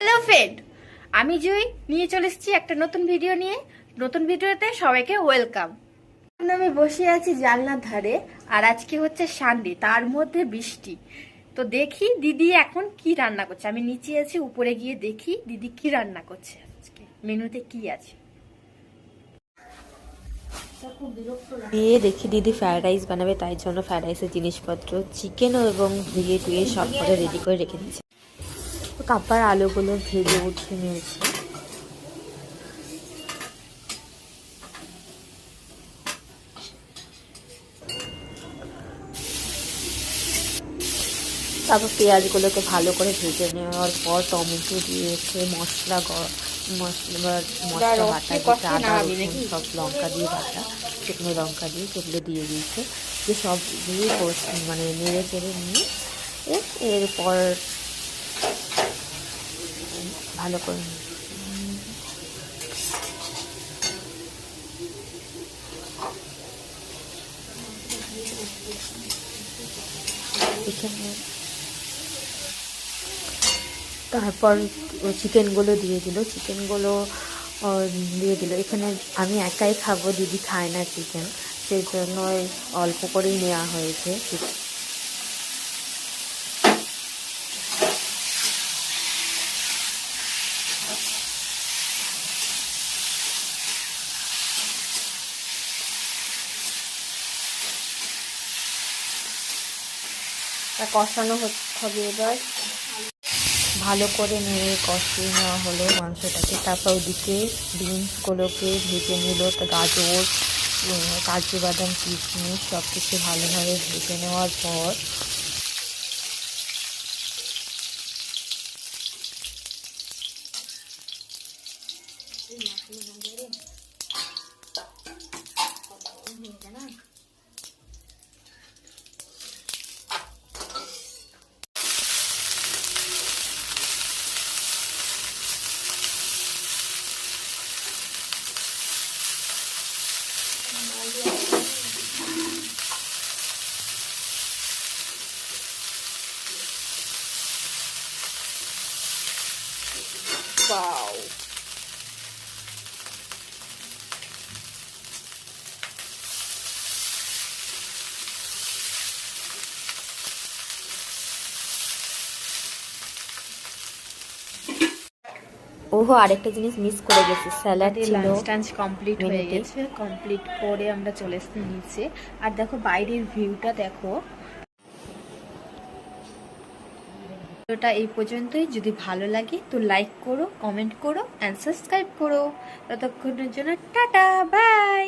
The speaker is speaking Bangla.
হ্যালো ফ্রেন্ড, আমি জুই নিয়ে চলে এসেছি একটা নতুন ভিডিও নিয়ে। নতুন ভিডিওতে সবাইকে ওয়েলকাম। আমি বসে আছি জানলার ধারে, আর আজকে হচ্ছে সানডে, তার মধ্যে বৃষ্টি। তো দেখি দিদি এখন কি রান্না করছে। আমি নিচে আছি, উপরে গিয়ে দেখি দিদি কি রান্না করছে, আজকে মেনুতে কি আছে। দেখি দিদি ফ্রায়েড রাইস বানাবে, তাই জন্য ফ্রায়েড রাইসের জিনিসপত্র চিকেন এবং ধুয়ে টুয়ে সব করে রেডি করে রেখে দিয়েছে। তারপর আলুগুলো ভেজে উঠিয়ে নিয়েছি। তারপর পেঁয়াজগুলোকে ভালো করে ভেজে নেওয়ার পর টমেটো দিয়েছে, মশলা বাটা, আদা রসুন সব লঙ্কা দিয়ে বাটা, শুকনো লঙ্কা দিয়ে সেগুলো দিয়ে দিয়েছে। যে সব দিয়ে মানে নেড়ে চেড়ে নিয়ে এরপর ভালো করে এখানে তারপর চিকেনগুলো দিয়ে দিল। এখানে আমি একাই খাবো, দিদি খায় না চিকেন, সেই জন্য অল্প করেই নেওয়া হয়েছে। কষানো হবে এবার। ভালো করে নেড়ে কষিয়ে নেওয়া হলো মাংসটাকে। তারপর ওদিকে বিনসগুলোকে ভেজে নিল, গাজর, কাজু বাদাম, কিশমিশ সব কিছু ভালোভাবে ভেজে নেওয়ার পর ওয়াও, ওহো আরেকটা জিনিস মিস করে গেছি, স্যালাড ছিল। লাঞ্চ কমপ্লিট হয়ে গেছে। কমপ্লিট করে আমরা চলে এসেছি নিচে। আর দেখো বাইরের ভিউটা দেখো। ভিডিওটা এই পর্যন্তই। যদি ভালো লাগে তো লাইক করো, কমেন্ট করো অ্যান্ড সাবস্ক্রাইব করো। ততক্ষণের জন্য টাটা, বাই।